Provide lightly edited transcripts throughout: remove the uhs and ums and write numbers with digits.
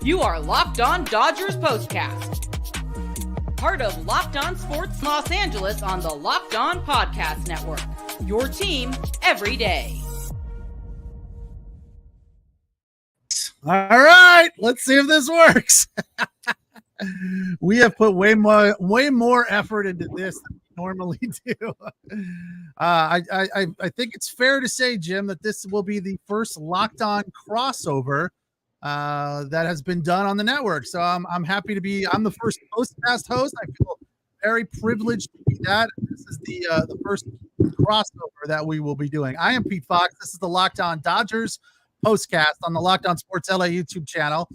You are Locked On Dodgers Postcast, part of Locked On Sports Los Angeles on the Locked On Podcast Network. Your team every day. All right, let's see if this works. We have put way more effort into this than we normally do. I think it's fair to say, Jim, that this will be the first Locked On crossover that has been done on the network. So I'm happy to be. I'm the first POSTCAST host. I feel very privileged to be that. This is the first crossover that we will be doing. I am Pete Fox. This is the Locked On Dodgers POSTCAST on the Locked On Sports LA YouTube channel.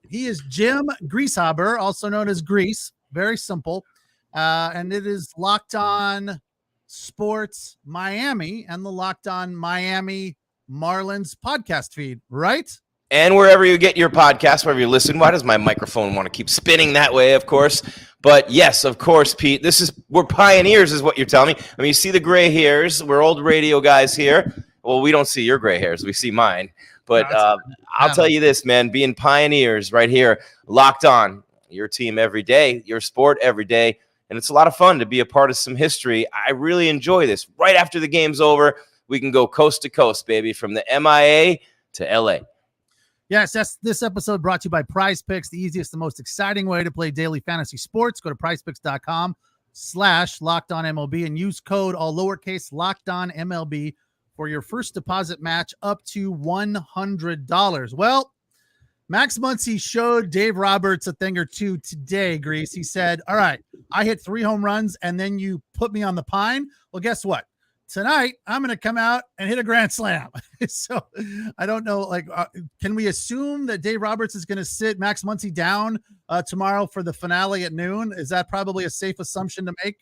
He is Jim Greasehaber, also known as Grease. Very simple. And it is Locked On Sports Miami and the Locked On Miami Marlins podcast feed, right? And wherever you get your podcast, wherever you listen. Why does my microphone want to keep spinning that way, of course? But yes, of course, Pete, we're pioneers is what you're telling me. I mean, you see the gray hairs. We're old radio guys here. Well, we don't see your gray hairs. We see mine. But I'll tell you this, man, being pioneers right here, Locked On, your team every day, your sport every day. And it's a lot of fun to be a part of some history. I really enjoy this. Right after the game's over, we can go coast to coast, baby, from the MIA to LA. Yes, this episode brought to you by Prize Picks, the easiest and most exciting way to play daily fantasy sports. Go to prizepicks.com/LockedOnMLB and use code all lowercase LockedOnMLB for your first deposit match up to $100. Well, Max Muncy showed Dave Roberts a thing or two today, Grease. He said, all right, I hit 3 home runs and then you put me on the pine. Well, guess what? Tonight, I'm going to come out and hit a grand slam. So I don't know, can we assume that Dave Roberts is going to sit Max Muncy down tomorrow for the finale at noon? Is that probably a safe assumption to make?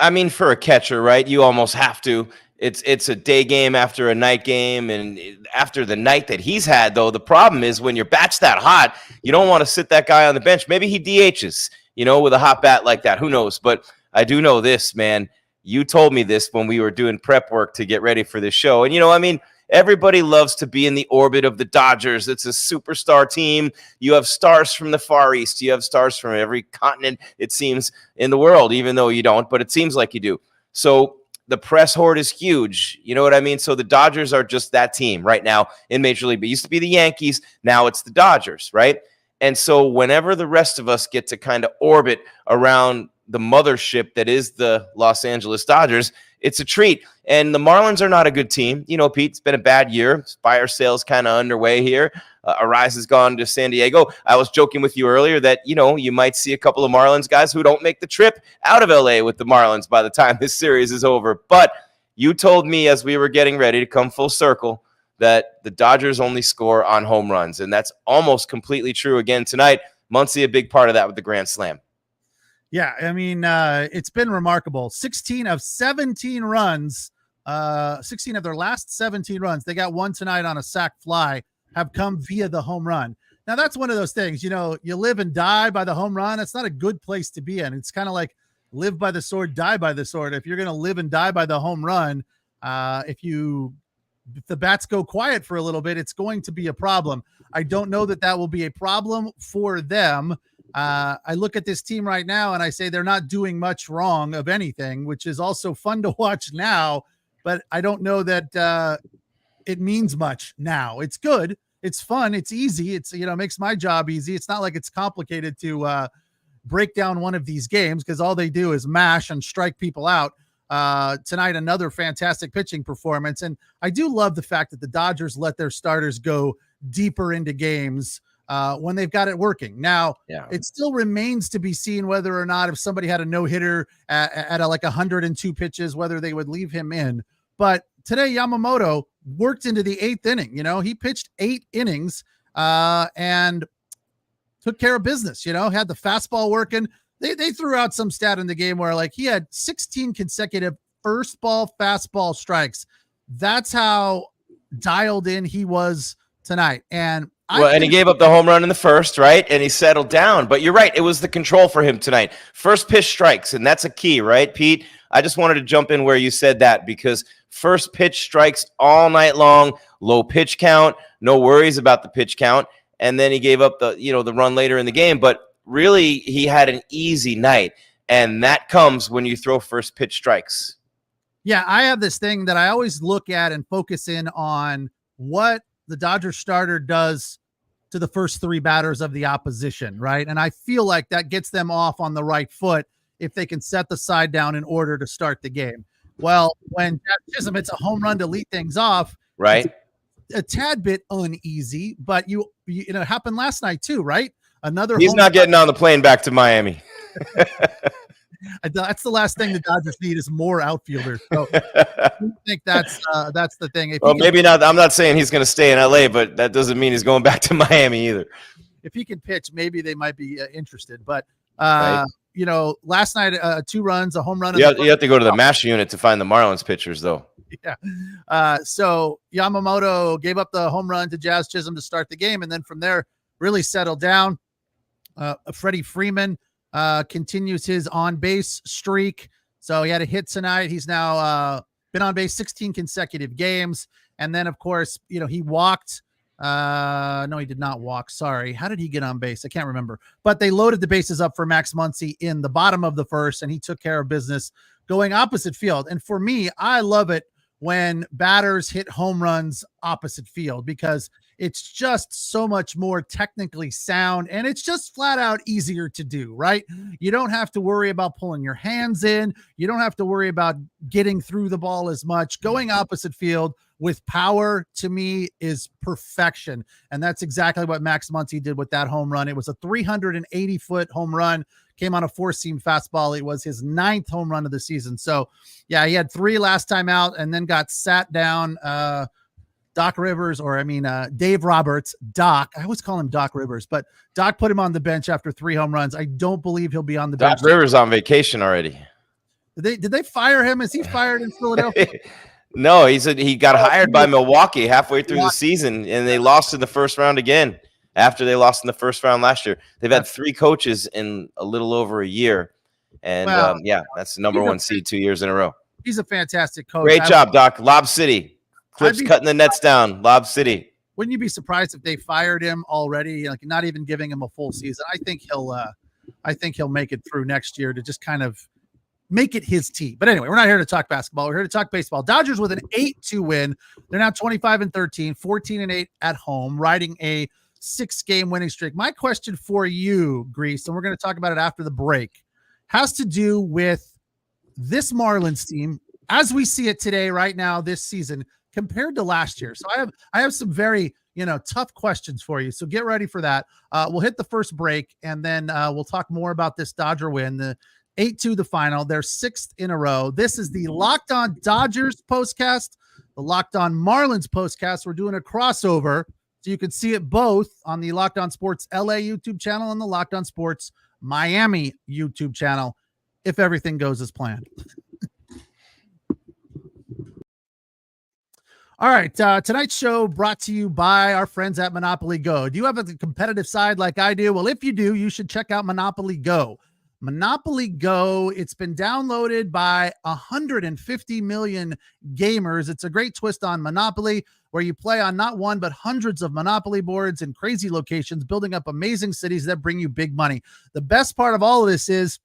I mean, for a catcher, right? You almost have to. It's a day game after a night game, and after the night that he's had, though, the problem is when your bat's that hot, you don't want to sit that guy on the bench. Maybe he DHs, with a hot bat like that. Who knows? But I do know this, man. You told me this when we were doing prep work to get ready for this show. And, everybody loves to be in the orbit of the Dodgers. It's a superstar team. You have stars from the Far East. You have stars from every continent, it seems, in the world, even though you don't, but it seems like you do. So the press horde is huge. You know what I mean? So the Dodgers are just that team right now in Major League. It used to be the Yankees. Now it's the Dodgers, right? And so whenever the rest of us get to kind of orbit around the mothership that is the Los Angeles Dodgers, it's a treat. And the Marlins are not a good team. Pete, it's been a bad year. Fire sales kind of underway here. Arise has gone to San Diego. I was joking with you earlier that, you might see a couple of Marlins guys who don't make the trip out of LA with the Marlins by the time this series is over. But you told me as we were getting ready to come full circle that the Dodgers only score on home runs. And that's almost completely true again tonight. Muncy, a big part of that with the grand slam. Yeah, I mean, it's been remarkable. 16 of 17 runs, 16 of their last 17 runs, they got one tonight on a sac fly, have come via the home run. Now, that's one of those things, you live and die by the home run. It's not a good place to be in. It's kind of like live by the sword, die by the sword. If you're going to live and die by the home run, if the bats go quiet for a little bit, it's going to be a problem. I don't know that will be a problem for them. I look at this team right now and I say they're not doing much wrong of anything, which is also fun to watch now, but I don't know that it means much now. It's good. It's fun. It's easy. It's, makes my job easy. It's not like it's complicated to break down one of these games because all they do is mash and strike people out. Tonight, another fantastic pitching performance. And I do love the fact that the Dodgers let their starters go deeper into games when they've got it working. Now, It still remains to be seen whether or not if somebody had a no-hitter at 102 pitches, whether they would leave him in. But today, Yamamoto worked into the 8th inning. He pitched 8 innings and took care of business, had the fastball working. They threw out some stat in the game where he had 16 consecutive first ball fastball strikes. That's how dialed in he was tonight. And he gave up the home run in the first, right? And he settled down. But you're right. It was the control for him tonight. First pitch strikes, and that's a key, right, Pete? I just wanted to jump in where you said that because first pitch strikes all night long, low pitch count, no worries about the pitch count. and then he gave up the run later in the game. But really, he had an easy night, and that comes when you throw first pitch strikes. Yeah, I have this thing that I always look at and focus in on what the Dodgers starter does to the first three batters of the opposition, right? And I feel like that gets them off on the right foot if they can set the side down in order to start the game. Well, when Chisolm hits a home run to lead things off, right? A tad bit uneasy, but you know, it happened last night too, right? He's not getting on the plane back to Miami. That's the last thing the Dodgers need is more outfielders. So I think that's the thing. Well, maybe not. I'm not saying he's going to stay in LA, but that doesn't mean he's going back to Miami either. If he can pitch, maybe they might be interested. But right. you know, last night 2 runs, a home run. You have to go to the MASH unit to find the Marlins pitchers, though. Yeah. So Yamamoto gave up the home run to Jazz Chisolm to start the game, and then from there really settled down. Freddie Freeman continues his on-base streak. So he had a hit tonight. He's now been on base 16 consecutive games. And then, of course, you know, he walked. No, he did not walk. Sorry. How did he get on base? I can't remember. But they loaded the bases up for Max Muncy in the bottom of the first, and he took care of business going opposite field. And for me, I love it when batters hit home runs opposite field because it's just so much more technically sound and it's just flat out easier to do, right? You don't have to worry about pulling your hands in. You don't have to worry about getting through the ball as much. Going opposite field with power, to me, is perfection. And that's exactly what Max Muncy did with that home run. It was a 380-foot home run, came on a 4-seam fastball. It was his 9th home run of the season. So, yeah, he had 3 last time out and then got sat down. Dave Roberts, Doc. I always call him Doc Rivers, but Doc put him on the bench after 3 home runs. I don't believe he'll be on the bench. Doc Rivers on vacation already. Did they fire him? Is he fired in Philadelphia? No, he got hired by Milwaukee halfway through the season, and they lost in the first round again after they lost in the first round last year. They've had 3 coaches in a little over a year, and that's the number 1 seed 2 years in a row. He's a fantastic coach. Great job, Doc. Lob City. Clips cutting the nets down. Lob City. Wouldn't you be surprised if they fired him already? Like not even giving him a full season. I think he'll make it through next year to just kind of make it his team. But anyway, we're not here to talk basketball. We're here to talk baseball. Dodgers with an 8-2 win. They're now 25-13, 14-8 at home, riding a 6-game winning streak. My question for you, Grease, and we're going to talk about it after the break, has to do with this Marlins team as we see it today, right now, this season, compared to last year. So I have some very, tough questions for you. So get ready for that. We'll hit the first break and then we'll talk more about this Dodger win, the 8-2, the final, their 6th in a row. This is the Locked On Dodgers postcast, the Locked On Marlins postcast. We're doing a crossover so you can see it both on the Locked On Sports LA YouTube channel and the Locked On Sports Miami YouTube channel, if everything goes as planned. All right, tonight's show brought to you by our friends at Monopoly Go. Do you have a competitive side like I do? Well, if you do, you should check out Monopoly Go. Monopoly Go, it's been downloaded by 150 million gamers. It's a great twist on Monopoly where you play on not one, but hundreds of Monopoly boards in crazy locations, building up amazing cities that bring you big money. The best part of all of this is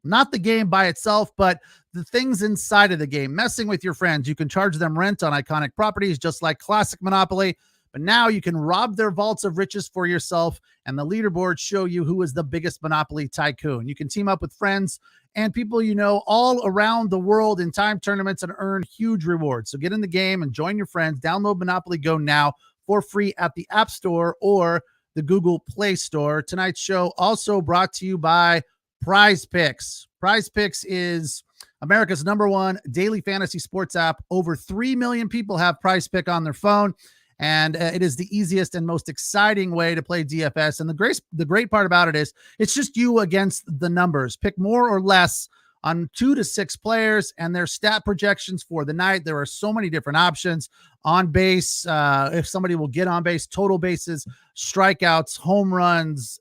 not the game by itself, but the things inside of the game, messing with your friends. You can charge them rent on iconic properties, just like classic Monopoly. But now you can rob their vaults of riches for yourself, and the leaderboards show you who is the biggest Monopoly tycoon. You can team up with friends and people you know all around the world in time tournaments and earn huge rewards. So get in the game and join your friends. Download Monopoly Go now for free at the App Store or the Google Play Store. Tonight's show also brought to you by Prize Picks. Prize Picks is America's #1 daily fantasy sports app. Over 3 million people have Prize Pick on their phone, and it is the easiest and most exciting way to play DFS. And the great part about it is it's just you against the numbers. Pick more or less on 2 to 6 players and their stat projections for the night. There are so many different options. On base, if somebody will get on base, total bases, strikeouts, home runs,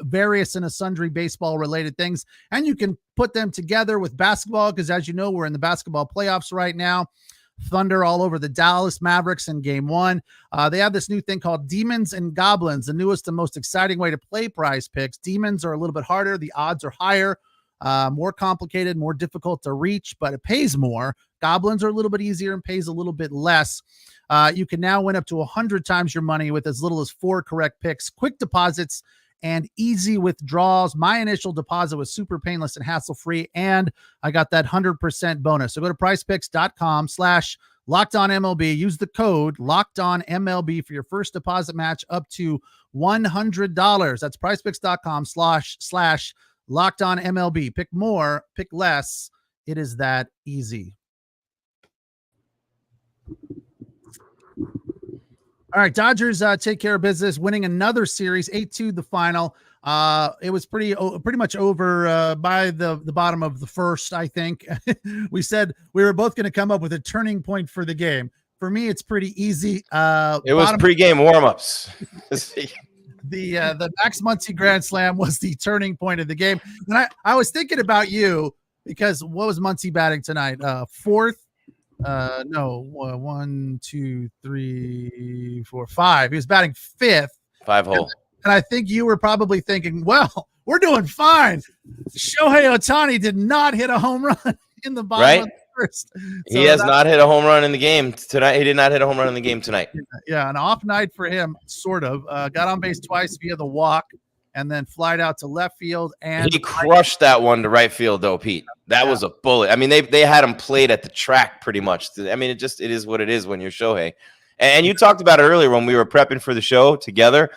various and sundry baseball related things. And you can put them together with basketball because, as you know, we're in the basketball playoffs right now. Thunder all over the Dallas Mavericks in game 1. They have this new thing called Demons and Goblins, the newest and most exciting way to play Prize Picks. Demons are a little bit harder. The odds are higher, more complicated, more difficult to reach, but it pays more. Goblins are a little bit easier and pays a little bit less. You can now win up to 100 times your money with as little as 4 correct picks, quick deposits, and easy withdrawals. My initial deposit was super painless and hassle-free, and I got that 100% bonus. So go to prizepicks.com/LockedOnMLB. Use the code LockedOnMLB for your first deposit match up to $100. That's prizepicks.com/LockedOnMLB. Pick more, pick less. It is that easy. All right, Dodgers take care of business, winning another series, 8-2 the final. It was pretty much over by the bottom of the first, I think. We said we were both going to come up with a turning point for the game. For me, it's pretty easy. It was pregame warmups. The Max Muncy Grand Slam was the turning point of the game. And I was thinking about you because what was Muncy batting tonight? Fourth? No, 1, 2, 3, 4, 5. He was batting fifth. 5-hole. And I think you were probably thinking, well, we're doing fine. Shohei Ohtani did not hit a home run in the bottom of the first. He has not hit a home run in the game tonight. He did not hit a home run in the game tonight. Yeah, an off night for him, sort of. Got on base twice via the walk and then flied out to left field. And he crushed that one to right field, though, Pete. That was a bullet. I mean, they had him played at the track pretty much. I mean, it is what it is when you're Shohei. And you talked about it earlier when we were prepping for the show together.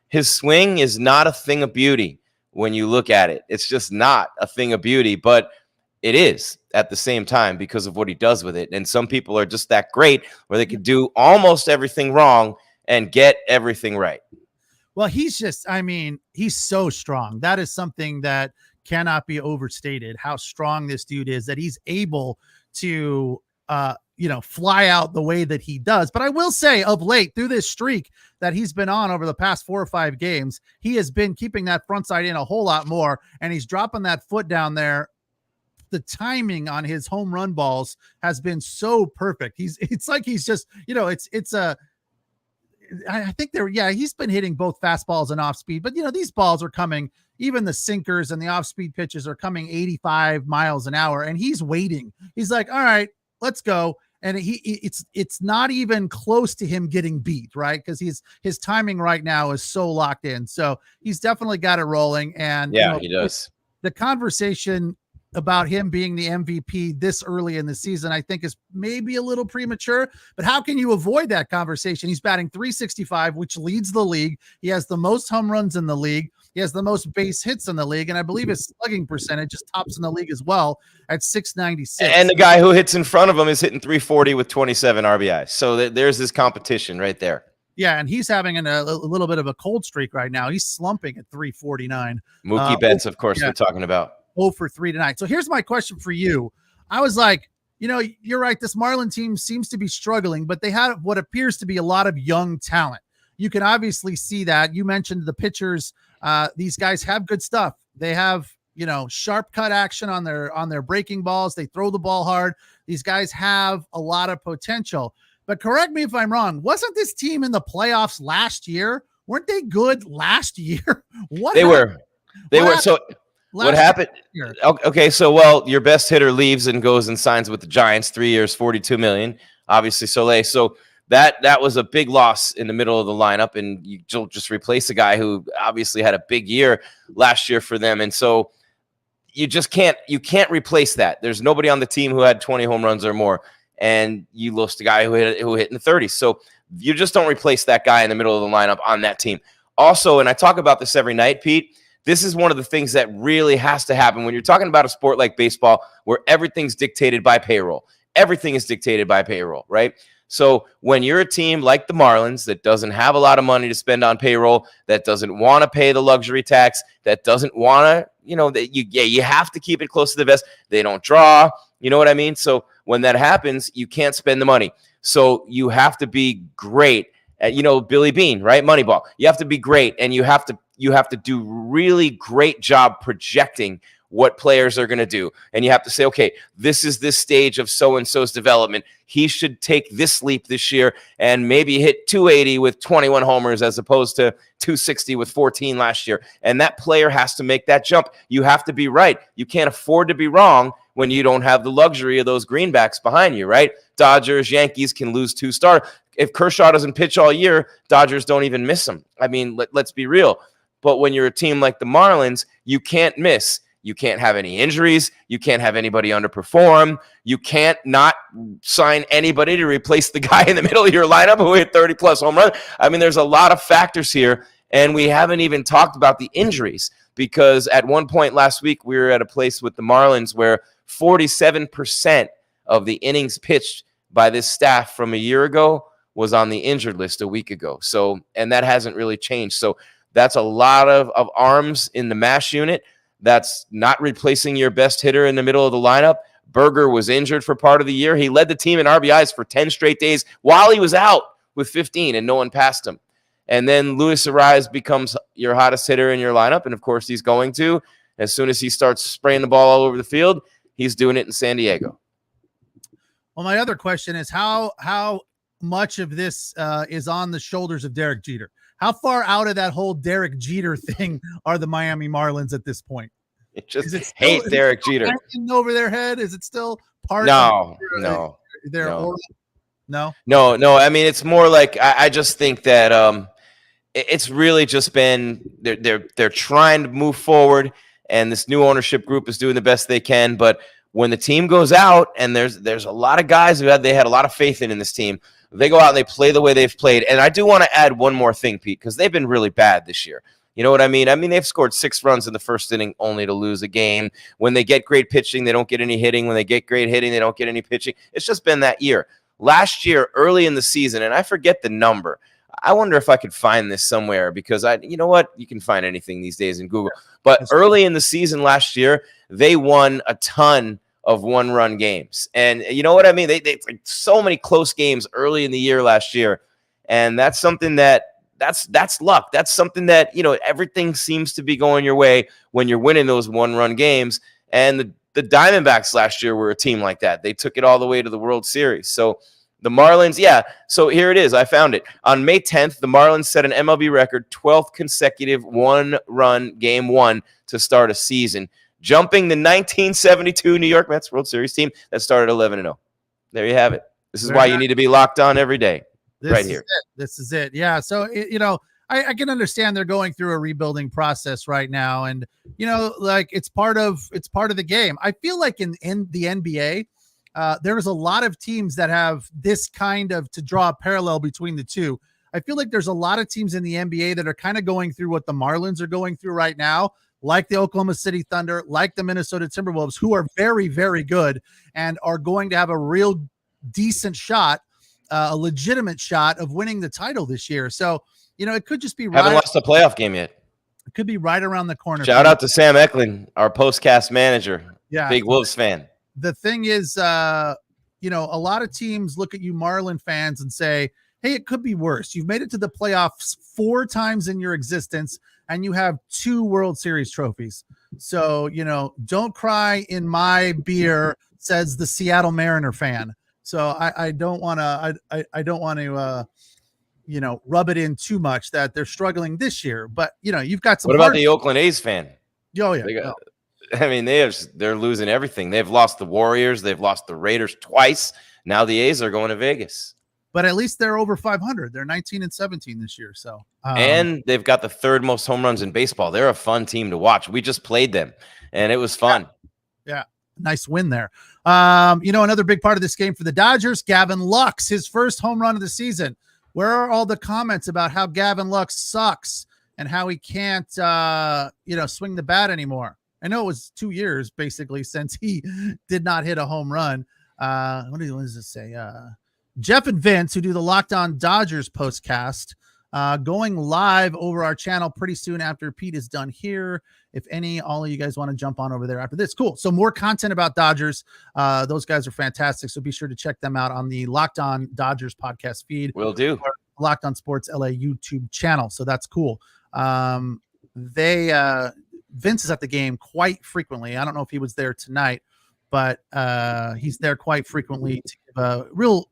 His swing is not a thing of beauty when you look at it. It's just not a thing of beauty, but it is at the same time because of what he does with it. And some people are just that great where they can do almost everything wrong and get everything right. Well, he's so strong. That is something that cannot be overstated, how strong this dude is, that he's able to, fly out the way that he does. But I will say of late through this streak that he's been on over the past 4 or 5 games, he has been keeping that front side in a whole lot more, and he's dropping that foot down there. The timing on his home run balls has been so perfect. It's like he's just, I think he's been hitting both fastballs and off speed, but these balls are coming, even the sinkers and the off speed pitches are coming 85 miles an hour, and he's waiting. He's like, all right, let's go. And it's not even close to him getting beat, right? Because his timing right now is so locked in. So he's definitely got it rolling. And he does. The conversation about him being the MVP this early in the season, I think is maybe a little premature, but how can you avoid that conversation? He's batting .365, which leads the league. He has the most home runs in the league. He has the most base hits in the league. And I believe his slugging percentage is tops in the league as well at .696. And the guy who hits in front of him is hitting .340 with 27 RBIs. So there's this competition right there. Yeah, and he's having a little bit of a cold streak right now. He's slumping at .349. Mookie Betts, of course, we're talking about. 0 for 3 tonight. So here's my question for you. I was like, you're right. This Marlin team seems to be struggling, but they have what appears to be a lot of young talent. You can obviously see that. You mentioned the pitchers. These guys have good stuff. They have, sharp cut action on their breaking balls. They throw the ball hard. These guys have a lot of potential. But correct me if I'm wrong. Wasn't this team in the playoffs last year? Weren't they good last year? They were. So what happened? Okay, so your best hitter leaves and goes and signs with the Giants, 3 years, $42 million. Obviously, Soleil. So that was a big loss in the middle of the lineup, and you'll just replace a guy who obviously had a big year last year for them, and so you can't replace that. There's nobody on the team who had 20 home runs or more, and you lost a guy who hit in the 30s. So you just don't replace that guy in the middle of the lineup on that team. Also, and I talk about this every night, Pete. This is one of the things that really has to happen when you're talking about a sport like baseball where everything's dictated by payroll. Everything is dictated by payroll, right? So when you're a team like the Marlins that doesn't have a lot of money to spend on payroll, that doesn't want to pay the luxury tax, that doesn't want to, you have to keep it close to the vest. They don't draw, you know what I mean? So when that happens, you can't spend the money. So you have to be great at, Billy Beane, right? Moneyball. You have to be great, and you have to do really great job projecting what players are going to do. And you have to say, okay, this is this stage of so-and-so's development. He should take this leap this year and maybe hit 280 with 21 homers as opposed to 260 with 14 last year. And that player has to make that jump. You have to be right. You can't afford to be wrong when you don't have the luxury of those greenbacks behind you, right? Dodgers, Yankees can lose 2 starters. If Kershaw doesn't pitch all year, Dodgers don't even miss him. I mean, let's be real. But when you're a team like the Marlins, you can't miss. You can't have any injuries. You can't have anybody underperform. You can't not sign anybody to replace the guy in the middle of your lineup who hit 30-plus home runs. I mean, there's a lot of factors here, and we haven't even talked about the injuries because at one point last week, we were at a place with the Marlins where 47% of the innings pitched by this staff from a year ago was on the injured list a week ago. So, and that hasn't really changed. So that's a lot of arms in the MASH unit. That's not replacing your best hitter in the middle of the lineup. Berger was injured for part of the year. He led the team in RBIs for 10 straight days while he was out with 15, and no one passed him. And then Luis Ariz becomes your hottest hitter in your lineup, and of course he's going to. As soon as he starts spraying the ball all over the field, he's doing it in San Diego. Well, my other question is how much of this is on the shoulders of Derek Jeter? How far out of that whole Derek Jeter thing are the Miami Marlins at this point? It just hate Derek Jeter over their head. Is it still part? No. I mean, it's more like I just think that it's really just been they're trying to move forward, and this new ownership group is doing the best they can. But when the team goes out, and there's a lot of guys who they had a lot of faith in this team. They go out and they play the way they've played. And I do want to add one more thing, Pete, because they've been really bad this year. You know what I mean? I mean, they've scored 6 runs in the first inning only to lose a game. When they get great pitching, they don't get any hitting. When they get great hitting, they don't get any pitching. It's just been that year. Last year, early in the season, and I forget the number. I wonder if I could find this somewhere because you know what? You can find anything these days in Google. But early in the season last year, they won a ton of 1-run games. And you know what I mean? They like so many close games early in the year last year. And that's something that's luck. That's something that, everything seems to be going your way when you're winning those 1-run games. And the Diamondbacks last year were a team like that. They took it all the way to the World Series. So the Marlins, so here it is. I found it. On May 10th, the Marlins set an MLB record, 12th consecutive 1-run game 1 to start a season, jumping the 1972 New York Mets World Series team that started 11-0. There you have it. This is why you need to be locked on every day. Right here. This is it. Yeah. So, I can understand they're going through a rebuilding process right now. And, like it's part of the game. I feel like in the NBA, there's a lot of teams that have this kind of, to draw a parallel between the two. I feel like there's a lot of teams in the NBA that are kind of going through what the Marlins are going through right now, like the Oklahoma City Thunder, like the Minnesota Timberwolves, who are very, very good and are going to have a real decent shot, a legitimate shot of winning the title this year. So, it could just be haven't lost a playoff game yet. It could be right around the corner. Shout out to Sam Eklund, our postcast manager. Yeah. Big Wolves fan. The thing is, a lot of teams look at you Marlin fans and say, hey, it could be worse. You've made it to the playoffs 4 times in your existence, and you have 2 World Series trophies. So, don't cry in my beer, says the Seattle Mariner fan. So I don't want to, I don't want to, rub it in too much that they're struggling this year, but you've got some. What about the Oakland A's fan? Oh yeah. I mean, they're losing everything. They've lost the Warriors. They've lost the Raiders twice. Now the A's are going to Vegas. But at least they're over 500. They're 19-17 this year. So, and they've got the 3rd most home runs in baseball. They're a fun team to watch. We just played them, and it was fun. Yeah. Nice win there. Another big part of this game for the Dodgers, Gavin Lux, his first home run of the season. Where are all the comments about how Gavin Lux sucks and how he can't, swing the bat anymore? I know it was 2 years basically since he did not hit a home run. What does it say? Jeff and Vince, who do the Locked On Dodgers postcast, going live over our channel pretty soon after Pete is done here. If all of you guys want to jump on over there after this, cool. So more content about Dodgers. Those guys are fantastic. So be sure to check them out on the Locked On Dodgers podcast feed. Will do. Locked On Sports LA YouTube channel. So that's cool. Vince is at the game quite frequently. I don't know if he was there tonight, but he's there quite frequently to give a real,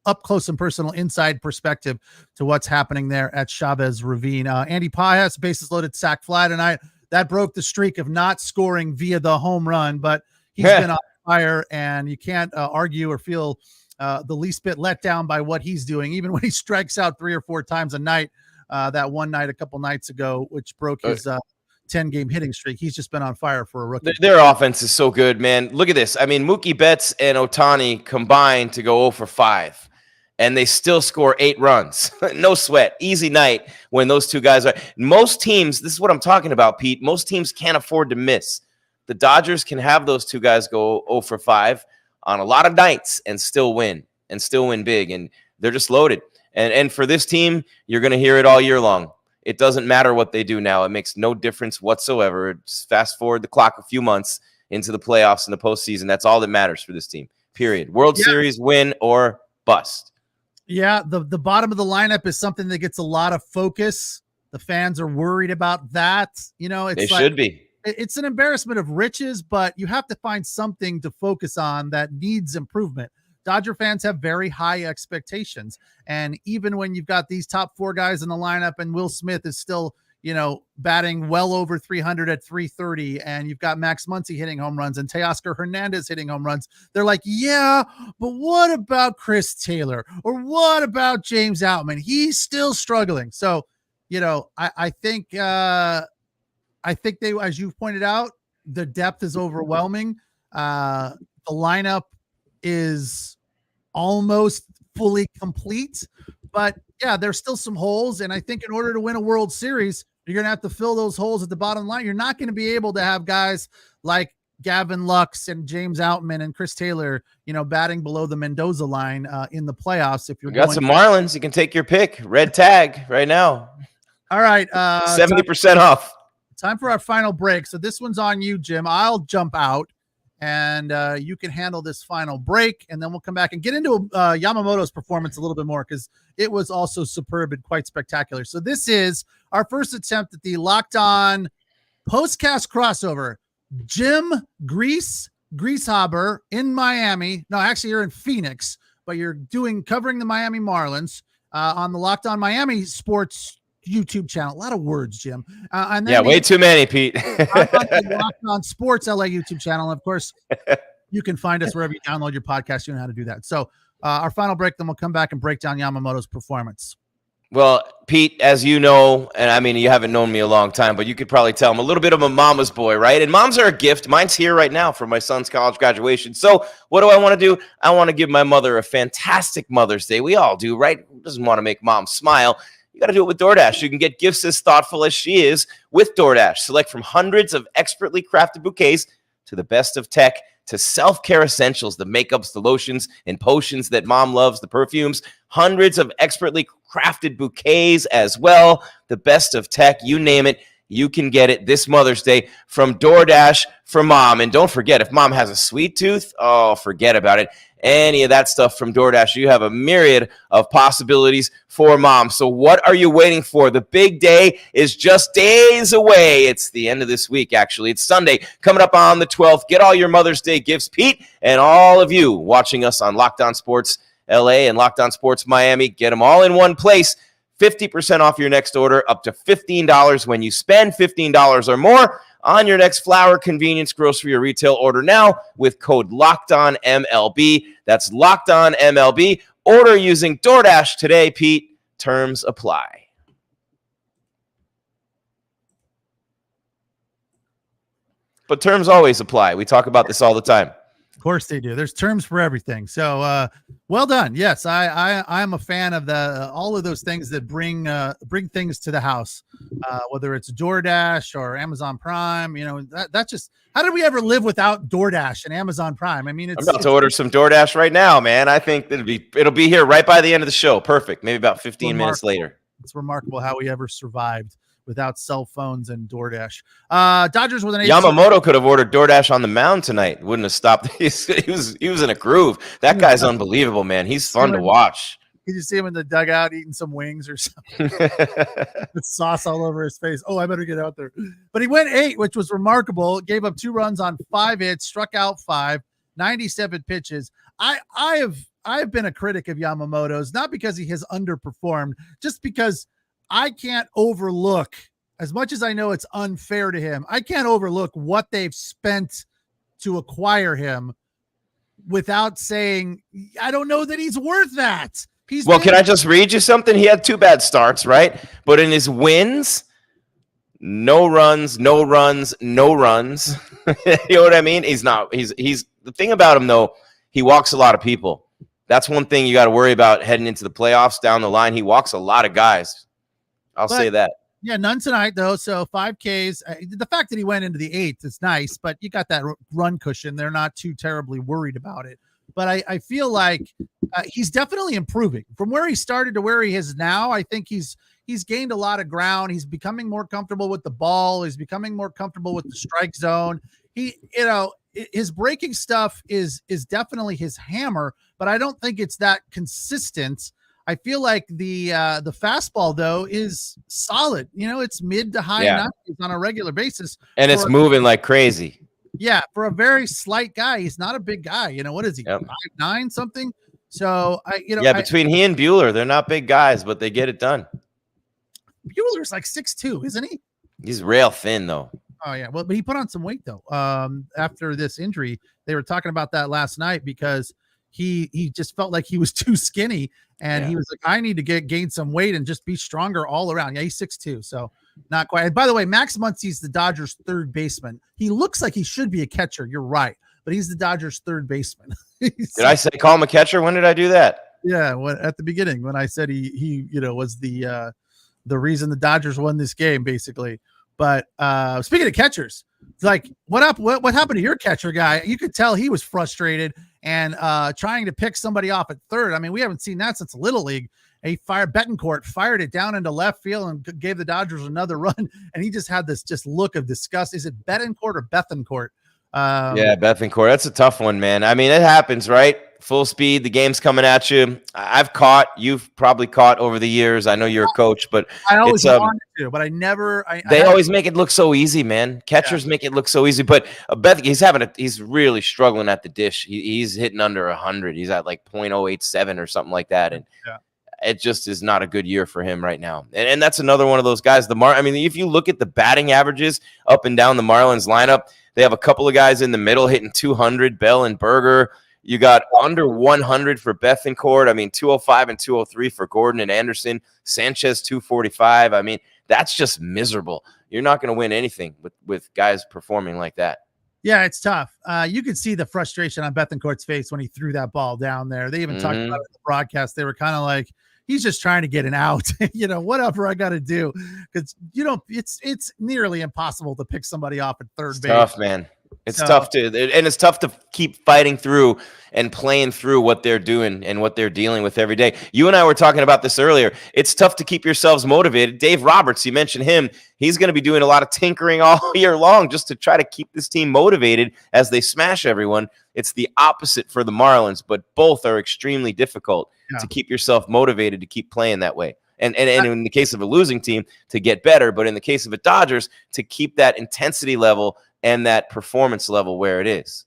up close and personal inside perspective to what's happening there at Chavez Ravine. Andy Pajas, bases loaded, sac fly tonight. That broke the streak of not scoring via the home run, but he's been on fire, and you can't argue or feel the least bit let down by what he's doing, even when he strikes out 3 or 4 times a night. That one night a couple nights ago, which broke his 10-game hitting streak. He's just been on fire for a rookie. Their offense is so good, man. Look at this. I mean, Mookie Betts and Ohtani combined to go 0 for 5. And they still score 8 runs. No sweat. Easy night when those two guys are. Most teams, this is what I'm talking about, Pete. Most teams can't afford to miss. The Dodgers can have those two guys go 0 for 5 on a lot of nights and still win big. And they're just loaded. And for this team, you're going to hear it all year long. It doesn't matter what they do now. It makes no difference whatsoever. Just fast forward the clock a few months into the playoffs and the postseason. That's all that matters for this team, period. World Series, win or bust. Yeah, the bottom of the lineup is something that gets a lot of focus. The fans are worried about that. They should be. It's an embarrassment of riches, but you have to find something to focus on that needs improvement. Dodger fans have very high expectations. And even when you've got these top 4 guys in the lineup and Will Smith is still, batting well over 300 at 330, and you've got Max Muncy hitting home runs and Teoscar Hernandez hitting home runs, they're like, yeah, but what about Chris Taylor? Or what about James Outman? He's still struggling. So, I think they, as you've pointed out, the depth is overwhelming. The lineup is almost fully complete, but yeah, there's still some holes. And I think in order to win a World Series, you're going to have to fill those holes at the bottom line. You're not going to be able to have guys like Gavin Lux and James Outman and Chris Taylor, batting below the Mendoza line in the playoffs. If you're got some Marlins, you can take your pick. Red tag right now. All right. 70% off. Time for our final break. So this one's on you, Jim. I'll jump out, and you can handle this final break, and then we'll come back and get into Yamamoto's performance a little bit more, because it was also superb and quite spectacular. So this is our first attempt at the Locked On Postcast crossover. Jim Greasehaber in Miami. No, actually you're in Phoenix, but you're covering the Miami Marlins on the Locked On Miami Sports YouTube channel. A lot of words, Jim. And then way too many, Pete. I'm on the Locked On Sports LA YouTube channel. And of course, you can find us wherever you download your podcast. You know how to do that. So our final break, then we'll come back and break down Yamamoto's performance. Well, Pete, as you know, and I mean, you haven't known me a long time, but you could probably tell I'm a little bit of a mama's boy, right? And moms are a gift. Mine's here right now for my son's college graduation. So what do I want to do? I want to give my mother a fantastic Mother's Day. We all do, right? Who doesn't want to make mom smile? You got to do it with DoorDash. You can get gifts as thoughtful as she is with DoorDash. Select from hundreds of expertly crafted bouquets to the best of tech to self-care essentials, the makeups, the lotions, and potions that mom loves, the perfumes, hundreds of expertly crafted bouquets as well, the best of tech, you name it. You can get it this Mother's Day from DoorDash for mom. And don't forget, if mom has a sweet tooth, forget about it. Any of that stuff from DoorDash, you have a myriad of possibilities for mom. So what are you waiting for? The big day is just days away. It's the end of this week, actually. It's Sunday, coming up on the 12th. Get all your Mother's Day gifts, Pete, and all of you watching us on Locked On Sports LA and Locked On Sports Miami. Get them all in one place. 50% off your next order, up to $15 when you spend $15 or more on your next flour, convenience, grocery, or retail order now with code LOCKEDONMLB. That's LOCKEDONMLB. Order using DoorDash today, Pete. Terms apply. But terms always apply. We talk about this all the time. Of course they do. There's terms for everything. So well done. Yes, I'm a fan of all of those things that bring things to the house, whether it's DoorDash or Amazon Prime. That's just, how did we ever live without DoorDash and Amazon Prime? I mean, I'm about to order some DoorDash right now, man. I think it'll be here right by the end of the show. Perfect. Maybe about 15 minutes later. It's remarkable how we ever survived without cell phones and DoorDash. Dodgers with an 8. Yamamoto could have ordered DoorDash on the mound tonight. Wouldn't have stopped. He was in a groove. That guy's unbelievable, man. He's fun to watch. Did you see him in the dugout eating some wings or something? With sauce all over his face. Oh, I better get out there. But he went 8, which was remarkable. Gave up 2 runs on 5 hits, struck out 5, 97 pitches. I've been a critic of Yamamoto's, not because he has underperformed, just because I can't overlook, as much as I know it's unfair to him, I can't overlook what they've spent to acquire him without saying, I don't know that he's worth that. Can I just read you something? He had 2 bad starts, right? But in his wins, no runs, no runs, no runs. You know what I mean? He's the thing about him, though, he walks a lot of people. That's one thing you got to worry about heading into the playoffs down the line. He walks a lot of guys. I'll say that. Yeah, none tonight, though. So 5 Ks. The fact that he went into the 8th is nice, but you got that run cushion. They're not too terribly worried about it. But I feel like he's definitely improving from where he started to where he is now. I think he's gained a lot of ground. He's becoming more comfortable with the ball. He's becoming more comfortable with the strike zone. His breaking stuff is definitely his hammer, but I don't think it's that consistent. I feel like the fastball, though, is solid. It's mid to high 90s on a regular basis. And it's moving like crazy. Yeah, for a very slight guy. He's not a big guy. What is he, 5'9" something? So, between he and Buehler, they're not big guys, but they get it done. Buehler's like 6'2", isn't he? He's real thin, though. Oh, yeah. Well, but he put on some weight, though. After this injury, they were talking about that last night because he just felt like he was too skinny, and he was like, I need to gain some weight and just be stronger all around. Yeah, he's 6'2", so not quite. And by the way, Max Muncy's the Dodgers' 3rd baseman. He looks like he should be a catcher. You're right, but he's the Dodgers' 3rd baseman. Did I say call him a catcher? When did I do that? Yeah, at the beginning when I said he was the reason the Dodgers won this game, basically. But speaking of catchers, it's like what happened to your catcher guy? You could tell he was frustrated and trying to pick somebody off at 3rd. I mean, we haven't seen that since Little League. He Betancourt fired it down into left field and gave the Dodgers another run, and he just had this look of disgust. Is it Betancourt or Bethancourt? Bethancourt. That's a tough one, man. I mean, it happens, right? Full speed, the game's coming at you. You've probably caught over the years. I know you're a coach, but I always wanted to, but I never. They always make it look so easy, man. Catchers make it look so easy, but he's really struggling at the dish. He's hitting under 100. He's at like 0.087 or something like that, and it just is not a good year for him right now. And that's another one of those guys. If you look at the batting averages up and down the Marlins lineup, they have a couple of guys in the middle hitting 200, Bell and Berger. You got under 100 for Bethancourt. 205 and 203 for Gordon and Anderson. Sanchez, 245. That's just miserable. You're not going to win anything with guys performing like that. Yeah, it's tough. You could see the frustration on Bethancourt's face when he threw that ball down there. They even talked about it in the broadcast. They were kind of like, he's just trying to get an out, whatever I got to do. Because, it's nearly impossible to pick somebody off at 3rd base. Tough, man. It's tough it's tough to keep fighting through and playing through what they're doing and what they're dealing with every day. You and I were talking about this earlier. It's tough to keep yourselves motivated. Dave Roberts, you mentioned him. He's going to be doing a lot of tinkering all year long just to try to keep this team motivated as they smash everyone. It's the opposite for the Marlins, but both are extremely difficult to keep yourself motivated to keep playing that way. And in the case of a losing team, to get better. But in the case of the Dodgers, to keep that intensity level and that performance level where it is.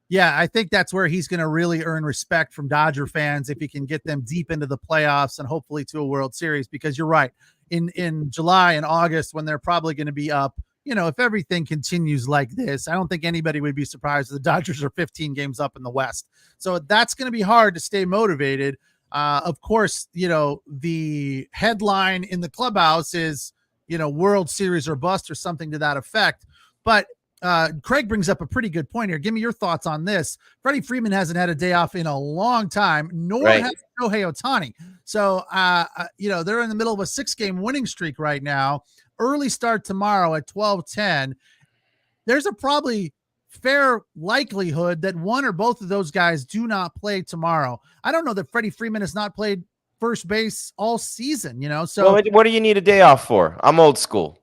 Yeah, I think that's where he's going to really earn respect from Dodger fans if he can get them deep into the playoffs and hopefully to a World Series, because you're right. In July and August, when they're probably going to be up, if everything continues like this, I don't think anybody would be surprised if the Dodgers are 15 games up in the West. So that's going to be hard to stay motivated. Of course, the headline in the clubhouse is, World Series or bust or something to that effect. But Craig brings up a pretty good point here. Give me your thoughts on this. Freddie Freeman hasn't had a day off in a long time, nor has Shohei Ohtani. So, they're in the middle of a 6-game winning streak right now. Early start tomorrow at 12:10. There's a probably fair likelihood that one or both of those guys do not play tomorrow. I don't know that Freddie Freeman has not played first base all season, So what do you need a day off for? I'm old school.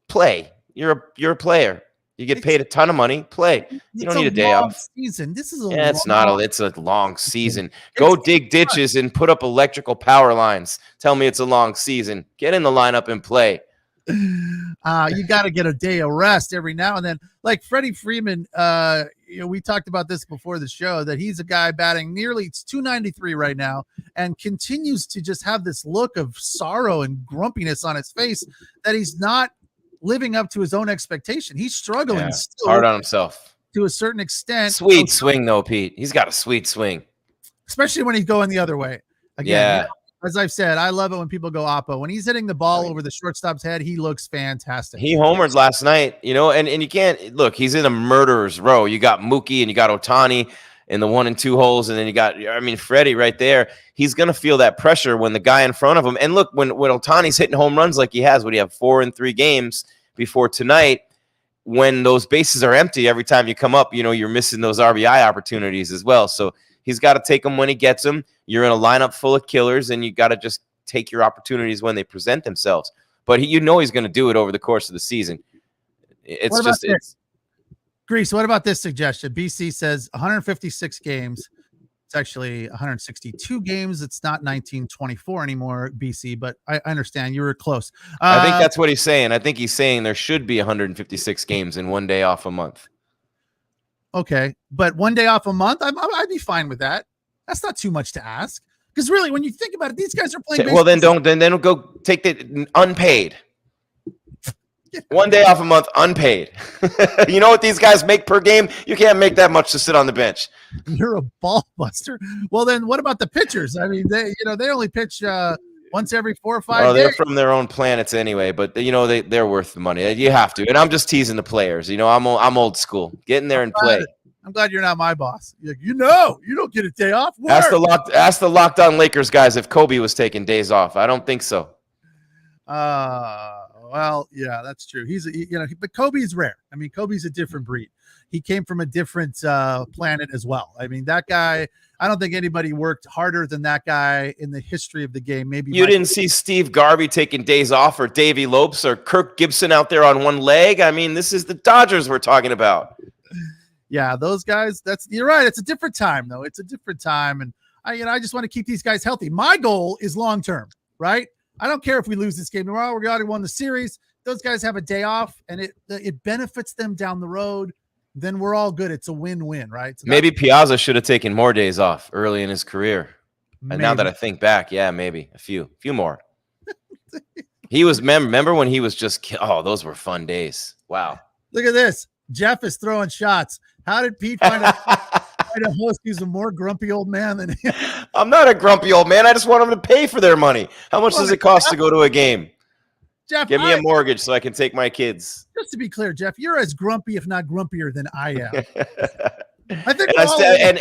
Play. You're a player. You get paid a ton of money. Play. You don't need a day off. Season. This is it's a long season. Go dig ditches and put up electrical power lines. Tell me it's a long season. Get in the lineup and play. You got to get a day of rest every now and then. Like Freddie Freeman, we talked about this before the show, that he's a guy batting nearly 293 right now and continues to just have this look of sorrow and grumpiness on his face that he's not living up to his own expectation. He's struggling still, hard on himself to a certain extent. Sweet swing though, Pete. He's got a sweet swing, especially when he's going the other way. Again, as I've said, I love it when people go oppo. When he's hitting the ball over the shortstop's head, he looks fantastic. He homered last night, and you can't look. He's in a murderer's row. You got Mookie and you got Ohtani in the 1 and 2 holes, and then you got, Freddie right there. He's gonna feel that pressure when the guy in front of him. And look, when Ohtani's hitting home runs like he has, would he have 4 in 3 games before tonight? When those bases are empty, every time you come up, you're missing those RBI opportunities as well. So he's got to take them when he gets them. You're in a lineup full of killers, and you got to just take your opportunities when they present themselves. But he's going to do it over the course of the season. Grease, what about this suggestion? BC says 156 games. It's actually 162 games. It's not 1924 anymore, BC, but I understand you were close. I think that's what he's saying. I think he's saying there should be 156 games and 1 day off a month. Okay, but 1 day off a month, I'd be fine with that. That's not too much to ask. Because really, when you think about it, these guys are playing. Well, then don't go take the unpaid. 1 day off a month, unpaid. You know what these guys make per game? You can't make that much to sit on the bench. You're a ball buster. Well, then what about the pitchers? I mean, they only pitch once every 4 or 5 days. They're from their own planets anyway, but they're worth the money. You have to. And I'm just teasing the players. I'm old school. Get in there and play. I'm glad you're not my boss. You don't get a day off. Ask the Locked On Lakers guys if Kobe was taking days off. I don't think so. Well, yeah, that's true. But Kobe's rare. I mean, Kobe's a different breed. He came from a different planet as well. I mean, that guy, I don't think anybody worked harder than that guy in the history of the game. Maybe you didn't see Steve Garvey taking days off, or Davey Lopes, or Kirk Gibson out there on one leg. I mean, this is the Dodgers we're talking about. Yeah, those guys, you're right. It's a different time, though. It's a different time. And I just want to keep these guys healthy. My goal is long-term, right? I don't care if we lose this game tomorrow. We already won the series. Those guys have a day off, and it benefits them down the road. Then we're all good. It's a win-win, right? So maybe Piazza should have taken more days off early in his career. And now that I think back, maybe a few more. He was remember when he was just those were fun days. Wow. Look at this. Jeff is throwing shots. How did Pete find a host who's a more grumpy old man than him? I'm not a grumpy old man. I just want them to pay for their money. How much does it cost to go to a game? Jeff, give me a mortgage so I can take my kids. Just to be clear, Jeff, you're as grumpy, if not grumpier, than I am. I think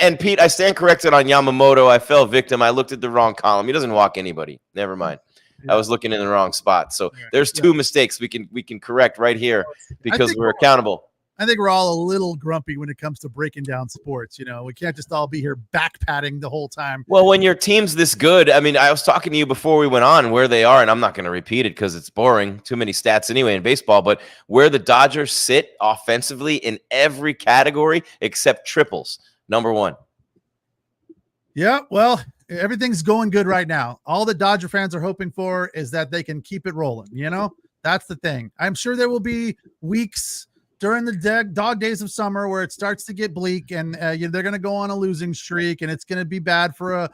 and Pete, I stand corrected on Yamamoto. I fell victim. I looked at the wrong column. He doesn't walk anybody. Never mind. Yeah. I was looking in the wrong spot. So there's 2 mistakes we can correct right here because we're accountable. I think we're all a little grumpy when it comes to breaking down sports. We can't just all be here back patting the whole time. Well, when your team's this good, I mean, I was talking to you before we went on where they are, and I'm not going to repeat it because it's boring. Too many stats anyway in baseball, but where the Dodgers sit offensively in every category except triples, number 1. Yeah, well, everything's going good right now. All the Dodger fans are hoping for is that they can keep it rolling. That's the thing. I'm sure there will be weeks during the dog days of summer where it starts to get bleak and they're going to go on a losing streak and it's going to be bad for a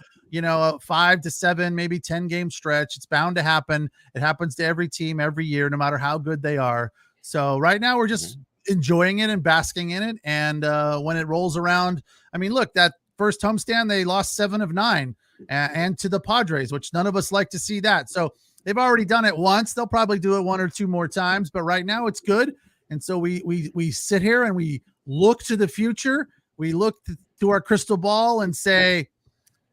5 to 7, maybe 10 game stretch. It's bound to happen. It happens to every team every year, no matter how good they are. So right now we're just enjoying it and basking in it. And when it rolls around, I mean, look, that first homestand, they lost 7 of 9 and to the Padres, which none of us like to see that. So they've already done it once. They'll probably do it 1 or 2 more times, but right now it's good. And so we sit here and we look to the future. We look to our crystal ball and say,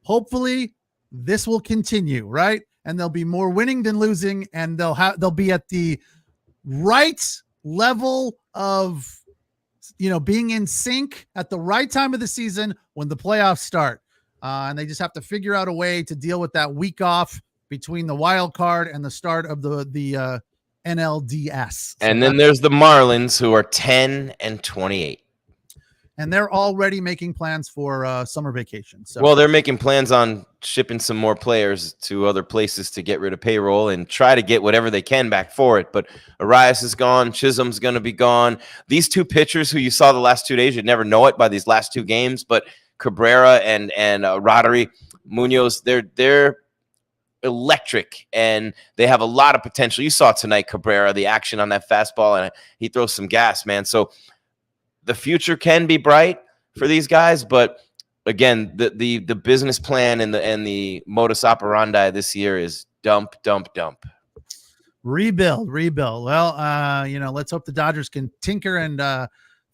hopefully this will continue, right? And there'll be more winning than losing, and they'll be at the right level of being in sync at the right time of the season when the playoffs start. And they just have to figure out a way to deal with that week off between the wild card and the start of the NLDS. And then there's the Marlins, who are 10-28. And they're already making plans for summer vacation. So, well, they're making plans on shipping some more players to other places to get rid of payroll and try to get whatever they can back for it. But Arias is gone. Chisholm's going to be gone. These two pitchers who you saw the last 2 days, you'd never know it by these last two games. But Cabrera and Rodri, Munoz, they're electric, and they have a lot of potential. You saw tonight, Cabrera, the action on that fastball, and he throws some gas, man. So the future can be bright for these guys, but again, the business plan and the modus operandi this year is dump. Rebuild. Well, let's hope the Dodgers can tinker and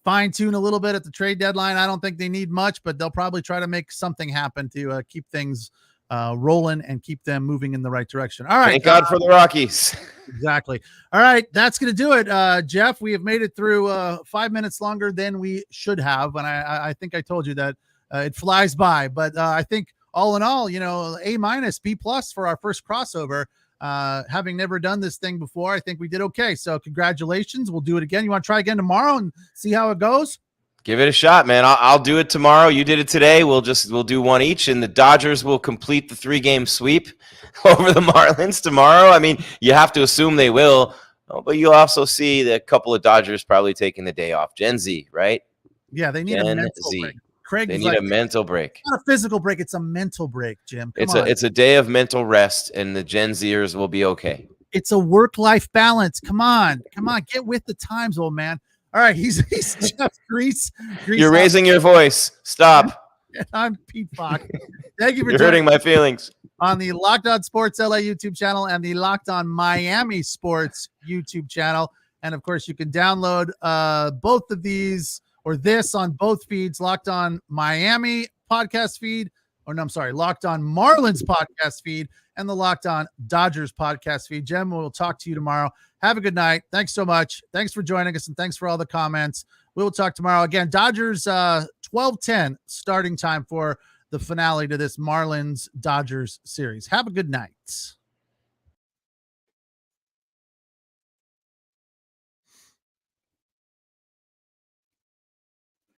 fine tune a little bit at the trade deadline. I don't think they need much, but they'll probably try to make something happen to keep things rolling and keep them moving in the right direction. All right. Thank God for the Rockies. Exactly. All right. That's going to do it. Jeff, we have made it through 5 minutes longer than we should have. And I think I told you that it flies by, but I think all in all, A-, B+ for our first crossover. Having never done this thing before, I think we did okay. So congratulations. We'll do it again. You want to try again tomorrow and see how it goes? Give it a shot, man. I'll do it tomorrow. You did it today. We'll do one each, and the Dodgers will complete the 3-game sweep over the Marlins tomorrow. I mean, you have to assume they will, but you'll also see that a couple of Dodgers probably taking the day off. Gen Z, right? Yeah, they need a mental break. Craig, they need a mental break. Not a physical break. It's a mental break, Jim. It's a day of mental rest, and the Gen Zers will be okay. It's a work-life balance. Come on. Get with the times, old man. All right, he's Jeff Grease. You're raising your voice. Stop. I'm Pete Fox. Thank you for You're hurting my feelings. On the Locked On Sports LA YouTube channel and the Locked On Miami Sports YouTube channel. And, of course, you can download both of these or this on both feeds, Locked On Miami podcast feed, Locked On Marlins podcast feed, and the Locked On Dodgers podcast feed. Jem, we'll talk to you tomorrow. Have a good night. Thanks so much. Thanks for joining us, and thanks for all the comments. We will talk tomorrow. Again, Dodgers 12:10 starting time for the finale to this Marlins-Dodgers series. Have a good night.